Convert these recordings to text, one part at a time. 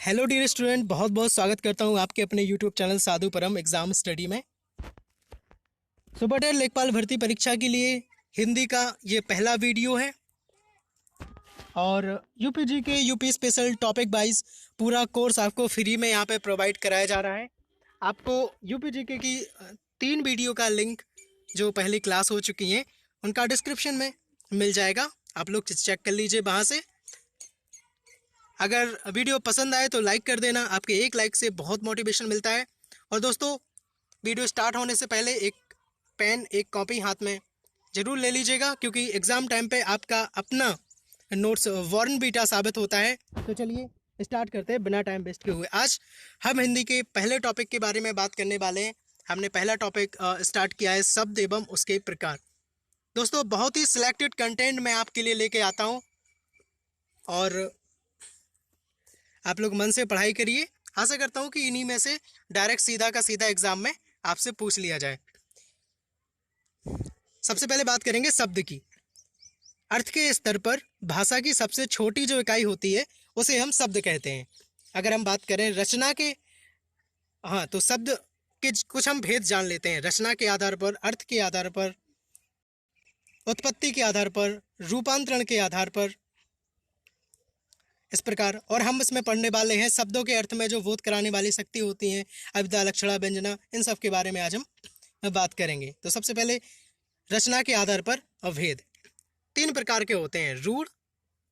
Hello dear student, बहुत बहुत स्वागत करता हूँ आपके अपने यूट्यूब चैनल साधु परम एग्जाम स्टडी में। सुपरटेन लेखपाल भर्ती परीक्षा के लिए हिंदी का ये पहला वीडियो है और यूपीजी के यूपी स्पेशल टॉपिक वाइज पूरा कोर्स आपको फ्री में यहाँ पे प्रोवाइड कराया जा रहा है। आपको यूपीजी के की 3 वीडियो का लिंक जो पहली क्लास हो चुकी हैं उनका डिस्क्रिप्शन में मिल जाएगा, आप लोग चेक कर लीजिए वहाँ से। अगर वीडियो पसंद आए तो लाइक कर देना, आपके एक लाइक से बहुत मोटिवेशन मिलता है। और दोस्तों, वीडियो स्टार्ट होने से पहले एक पेन एक कॉपी हाथ में ज़रूर ले लीजिएगा, क्योंकि एग्ज़ाम टाइम पे आपका अपना नोट्स वॉरन बीटा साबित होता है। तो चलिए स्टार्ट करते हैं बिना टाइम वेस्ट किए हुए। आज हम हिंदी के पहले टॉपिक के बारे में बात करने वाले हैं। हमने पहला टॉपिक स्टार्ट किया है शब्द एवं उसके प्रकार। दोस्तों, बहुत ही सिलेक्टेड कंटेंट मैं आपके लिए लेके आता हूँ और आप लोग मन से पढ़ाई करिए। आशा करता हूँ कि इन्हीं में से डायरेक्ट सीधा का सीधा एग्जाम में आपसे पूछ लिया जाए। सबसे पहले बात करेंगे शब्द की। अर्थ के स्तर पर भाषा की सबसे छोटी जो इकाई होती है उसे हम शब्द कहते हैं। अगर हम बात करें रचना के, तो शब्द के कुछ हम भेद जान लेते हैं। रचना के आधार पर, अर्थ के आधार पर, उत्पत्ति के आधार पर, रूपांतरण के आधार पर, इस प्रकार। और हम इसमें पढ़ने वाले हैं शब्दों के अर्थ में जो बोध कराने वाली शक्ति होती हैं, अभिधा, लक्षणा, व्यंजना, इन सब के बारे में आज हम बात करेंगे। तो सबसे पहले रचना के आधार पर अभेद 3 प्रकार के होते हैं: रूढ़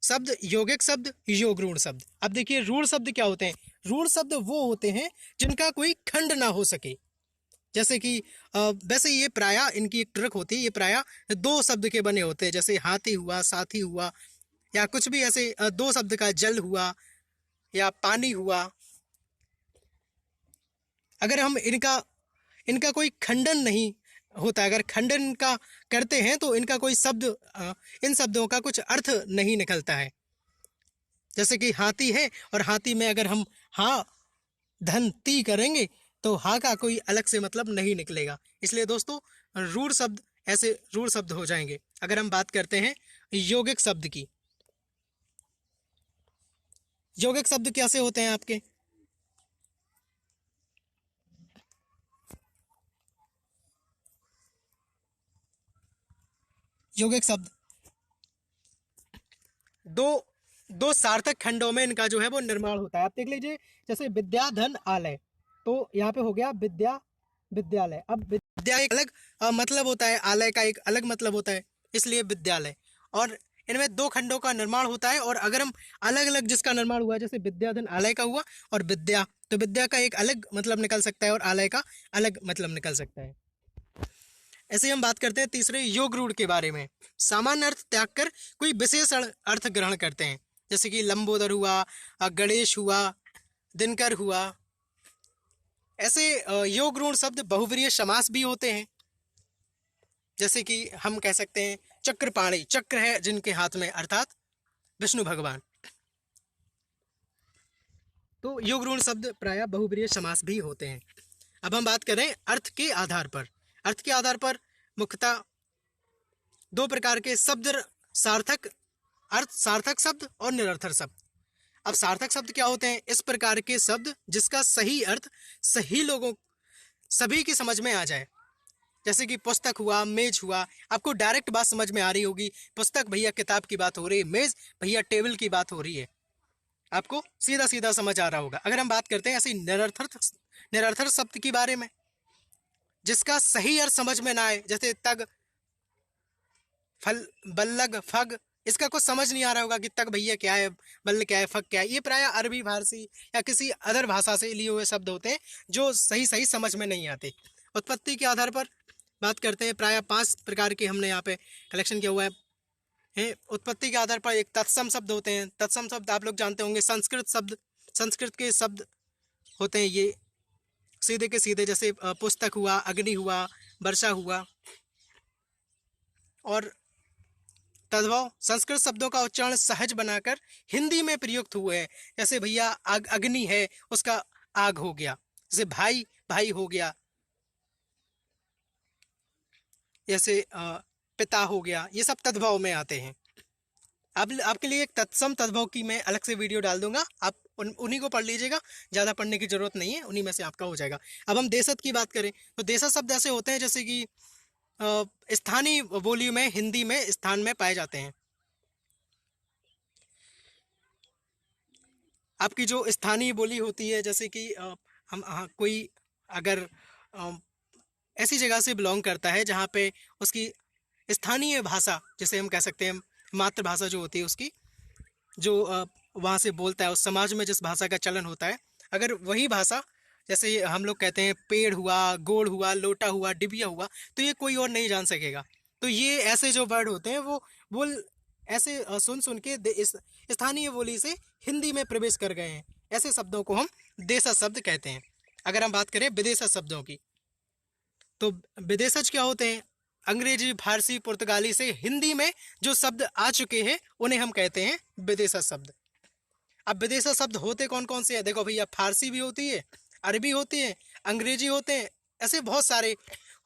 शब्द, यौगिक शब्द, योगरूढ़ शब्द। अब देखिए, रूढ़ शब्द क्या होते हैं? रूढ़ शब्द वो होते हैं जिनका कोई खंड ना हो सके। जैसे कि वैसे ये प्रायः इनकी एक ट्रिक होती है, ये प्रायः 2 शब्द के बने होते हैं। जैसे हाथी हुआ, साथी हुआ, या कुछ भी ऐसे 2 शब्द का, जल हुआ या पानी हुआ। अगर हम इनका कोई खंडन नहीं होता, अगर खंडन का करते हैं तो इनका कोई शब्द, इन शब्दों का कुछ अर्थ नहीं निकलता है। जैसे कि हाथी है और हाथी में अगर हम हा धन ती करेंगे तो हा का कोई अलग से मतलब नहीं निकलेगा। इसलिए दोस्तों, रूढ़ शब्द ऐसे रूढ़ शब्द हो जाएंगे। अगर हम बात करते हैं यौगिक शब्द की, यौगिक शब्द कैसे होते हैं आपके? यौगिक शब्द दो दो सार्थक खंडों में इनका जो है वो निर्माण होता है। आप देख लीजिए, जैसे विद्या, धन, आलय, तो यहाँ पे हो गया विद्या, विद्यालय। अब विद्या एक अलग मतलब होता है, आलय का एक अलग मतलब होता है, इसलिए विद्यालय। और इनमें 2 खंडों का निर्माण होता है। और अगर हम अलग अलग जिसका निर्माण हुआ, जैसे विद्या, धन, आलय का हुआ और विद्या, तो विद्या का एक अलग मतलब निकल सकता है और आलय का अलग मतलब निकल सकता है। ऐसे हम बात करते हैं तीसरे योग रूढ़ के बारे में। सामान्य अर्थ त्याग कर कोई विशेष अर्थ ग्रहण करते हैं। जैसे कि लंबोदर हुआ, गणेश हुआ, दिनकर हुआ। ऐसे योग रूढ़ शब्द बहुव्रीहि समास भी होते हैं। जैसे कि हम कह सकते हैं चक्रपाणी, चक्र है जिनके हाथ में, अर्थात विष्णु भगवान। तो योग रूढ़ शब्द प्रायः बहुव्रीहि समास भी होते हैं। अब हम बात करें अर्थ के आधार पर। अर्थ के आधार पर मुख्यतः 2 प्रकार के शब्द, सार्थक अर्थ, सार्थक शब्द और निरर्थक शब्द। अब सार्थक शब्द क्या होते हैं? इस प्रकार के शब्द जिसका सही अर्थ सही लोगों, सभी की समझ में आ जाए। जैसे कि पुस्तक हुआ, मेज हुआ। आपको डायरेक्ट बात समझ में आ रही होगी, पुस्तक भैया किताब की बात हो रही है, मेज भैया टेबल की बात हो रही है, आपको सीधा सीधा समझ आ रहा होगा। अगर हम बात करते हैं ऐसे निरर्थक शब्द के बारे में, जिसका सही अर्थ समझ में ना आए, जैसे तग, फल, बल्लग, फग, इसका कुछ समझ नहीं आ रहा होगा कि तक भैया क्या है, बल्ल क्या है, फग क्या है। ये प्रायः अरबी फारसी या किसी अदर भाषा से लिए हुए शब्द होते हैं जो सही सही समझ में नहीं आते। उत्पत्ति के आधार पर बात करते हैं, प्रायः 5 प्रकार के हमने यहाँ पे कलेक्शन किया हुआ है। उत्पत्ति के आधार पर एक तत्सम शब्द होते हैं। तत्सम शब्द आप लोग जानते होंगे, संस्कृत शब्द, संस्कृत के शब्द होते हैं ये सीधे के सीधे। जैसे पुस्तक हुआ, अग्नि हुआ, वर्षा हुआ। और तद्भव संस्कृत शब्दों का उच्चारण सहज बनाकर हिंदी में प्रयुक्त हुए हैं। जैसे भैया अग्नि है, उसका आग हो गया। जैसे भाई, भाई हो गया। जैसे पिता हो गया। ये सब तद्भव में आते हैं। आपके लिए एक तत्सम तद्भव की मैं अलग से वीडियो डाल दूंगा, आप उन्हीं को पढ़ लीजिएगा, ज़्यादा पढ़ने की जरूरत नहीं है, उन्हीं में से आपका हो जाएगा। अब हम देशज की बात करें तो देशज शब्द ऐसे होते हैं जैसे कि स्थानीय बोली में, हिंदी में स्थान में पाए जाते हैं। आपकी जो स्थानीय बोली होती है, जैसे कि कोई अगर ऐसी जगह से बिलोंग करता है जहाँ पे उसकी स्थानीय भाषा, जैसे हम कह सकते हैं मातृभाषा जो होती है उसकी, जो वहाँ से बोलता है, उस समाज में जिस भाषा का चलन होता है, अगर वही भाषा, जैसे हम लोग कहते हैं पेड़ हुआ, गोड़ हुआ, लोटा हुआ, डिबिया हुआ, तो ये कोई और नहीं जान सकेगा। तो ये ऐसे जो वर्ड होते हैं वो बोल ऐसे सुन सुन के इस स्थानीय बोली से हिंदी में प्रवेश कर गए हैं। ऐसे शब्दों को हम देशज शब्द कहते हैं। अगर हम बात करें विदेशज शब्दों की, तो विदेशज क्या होते हैं? अंग्रेजी, फारसी, पुर्तगाली से हिंदी में जो शब्द आ चुके हैं उन्हें हम कहते हैं विदेशज शब्द। अब विदेशज शब्द होते कौन कौन से हैं? देखो भैया, फारसी भी होती है, अरबी होती है, अंग्रेजी होते हैं, ऐसे बहुत सारे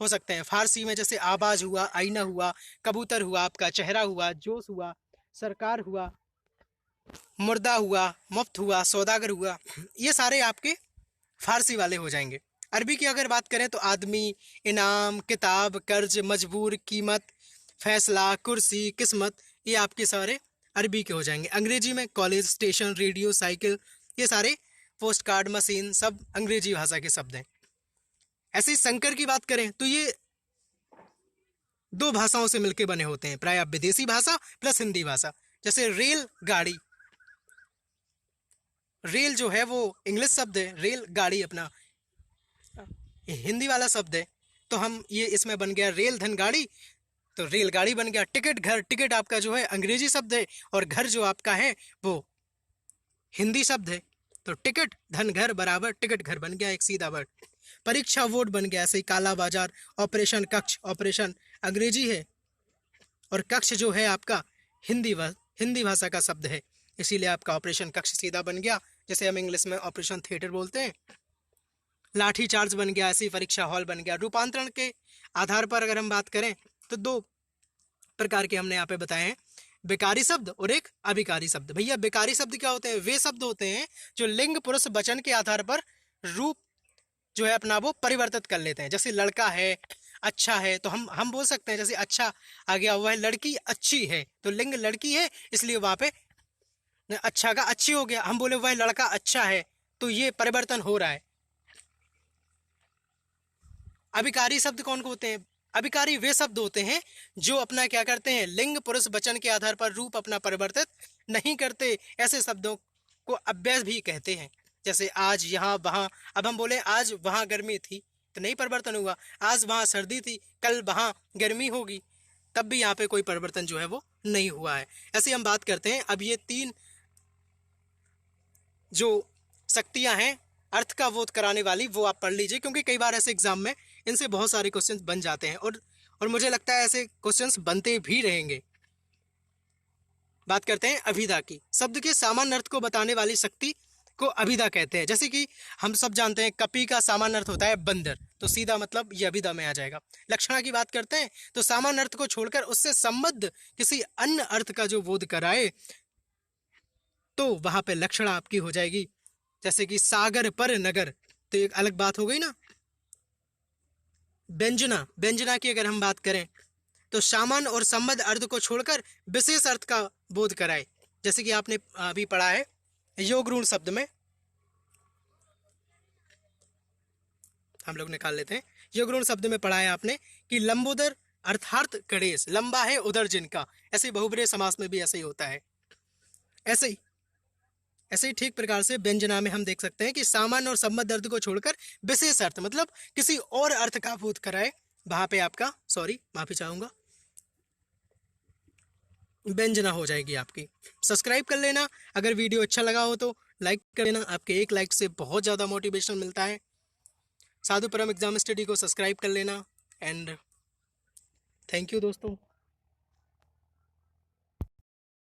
हो सकते हैं। फारसी में जैसे आवाज हुआ, आईना हुआ, कबूतर हुआ, आपका चेहरा हुआ, जोश हुआ, सरकार हुआ, मुर्दा हुआ, मुफ्त हुआ, सौदागर हुआ, ये सारे आपके फारसी वाले हो जाएंगे। अरबी की अगर बात करें तो आदमी, इनाम, किताब, कर्ज, मजबूर, कीमत, फैसला, कुर्सी, किस्मत, ये आपके सारे अरबी के हो जाएंगे। अंग्रेजी में कॉलेज, स्टेशन, रेडियो, साइकिल, ये सारे, पोस्ट कार्ड, मशीन, सब अंग्रेजी भाषा के शब्द हैं। ऐसे ही संकर की बात करें तो ये दो भाषाओं से मिलकर बने होते हैं, प्राय विदेशी भाषा प्लस हिंदी भाषा। जैसे रेल गाड़ी, रेल जो है वो इंग्लिश शब्द है, रेल गाड़ी अपना हिंदी वाला शब्द है, तो हम ये इसमें बन गया रेल धन गाड़ी, तो रेलगाड़ी बन गया। टिकट घर, टिकट आपका जो है अंग्रेजी शब्द है, और घर जो आपका है वो हिंदी शब्द है, तो टिकट धन घर बराबर टिकट घर बन गया, एक सीधा वर्ड। परीक्षा वोट बन गया, ऐसे ही काला बाजार। ऑपरेशन कक्ष, ऑपरेशन अंग्रेजी है और कक्ष जो है आपका हिंदी भाषा का शब्द है, इसीलिए आपका ऑपरेशन कक्ष सीधा बन गया, जैसे हम इंग्लिश में ऑपरेशन थिएटर बोलते हैं। लाठी चार्ज बन गया, ऐसी परीक्षा हॉल बन गया। रूपांतरण के आधार पर अगर हम बात करें तो दो प्रकार के हमने यहाँ पे बताए हैं, बेकारी शब्द और एक अभिकारी शब्द। भैया बेकारी शब्द क्या होते हैं? वे शब्द होते हैं जो लिंग पुरुष वचन के आधार पर रूप जो है अपना वो परिवर्तित कर लेते हैं। जैसे लड़का है, अच्छा है, तो हम बोल सकते हैं जैसे अच्छा आ गया, वह लड़की अच्छी है, तो लिंग लड़की है, इसलिए वहां पे अच्छा का अच्छी हो गया। हम बोले वह लड़का अच्छा है, तो ये परिवर्तन हो रहा है। अभिकारी शब्द कौन को होते हैं? अभिकारी वे शब्द होते हैं जो अपना क्या करते हैं, लिंग पुरुष वचन के आधार पर रूप अपना परिवर्तित नहीं करते। ऐसे शब्दों को अव्यय भी कहते हैं। जैसे आज, यहाँ, वहाँ। अब हम बोले आज वहाँ गर्मी थी, तो नहीं परिवर्तन हुआ। आज वहाँ सर्दी थी, कल वहाँ गर्मी होगी, तब भी यहाँ पे कोई परिवर्तन जो है वो नहीं हुआ है। ऐसे हम बात करते हैं। अब ये तीन जो शक्तियाँ हैं अर्थ का बोध कराने वाली, वो आप पढ़ लीजिए, क्योंकि कई बार ऐसे एग्जाम में इनसे बहुत सारे क्वेश्चंस बन जाते हैं, और मुझे लगता है ऐसे क्वेश्चंस बनते भी रहेंगे। बात करते हैं अभिधा की। शब्द के सामान्य अर्थ को बताने वाली शक्ति को अभिधा कहते हैं। जैसे कि हम सब जानते हैं कपि का सामान्य अर्थ होता है बंदर, तो सीधा मतलब ये अभिधा में आ जाएगा। लक्षणा की बात करते हैं तो सामान्य अर्थ को छोड़कर उससे संबद्ध किसी अन्य अर्थ का जो बोध कराए, तो वहां पे लक्षणा आपकी हो जाएगी। जैसे कि सागर पर नगर, तो एक अलग बात हो गई ना। व्यंजना, व्यंजना की अगर हम बात करें तो सामान्य और संबद्ध अर्थ को छोड़कर विशेष अर्थ का बोध कराए। जैसे कि आपने अभी पढ़ा है योग ऋण शब्द में, हम लोग निकाल लेते हैं। योग ऋण शब्द में पढ़ा है आपने कि लंबोदर अर्थार्थ गणेश, लंबा है उधर जिनका। ऐसे बहुब्रीहि समास में भी ऐसे ही होता है। ऐसे ही ठीक प्रकार से व्यंजना में हम देख सकते हैं कि सामान्य और संबद्ध अर्थ को छोड़कर विशेष अर्थ मतलब किसी और अर्थ का बोध कराए, वहां पे आपका माफी चाहूंगा, व्यंजना हो जाएगी आपकी। सब्सक्राइब कर लेना, अगर वीडियो अच्छा लगा हो तो लाइक कर लेना, आपके एक लाइक से बहुत ज़्यादा मोटिवेशन मिलता है। साधु परम एग्जाम स्टडी को सब्सक्राइब कर लेना, एंड थैंक यू दोस्तों।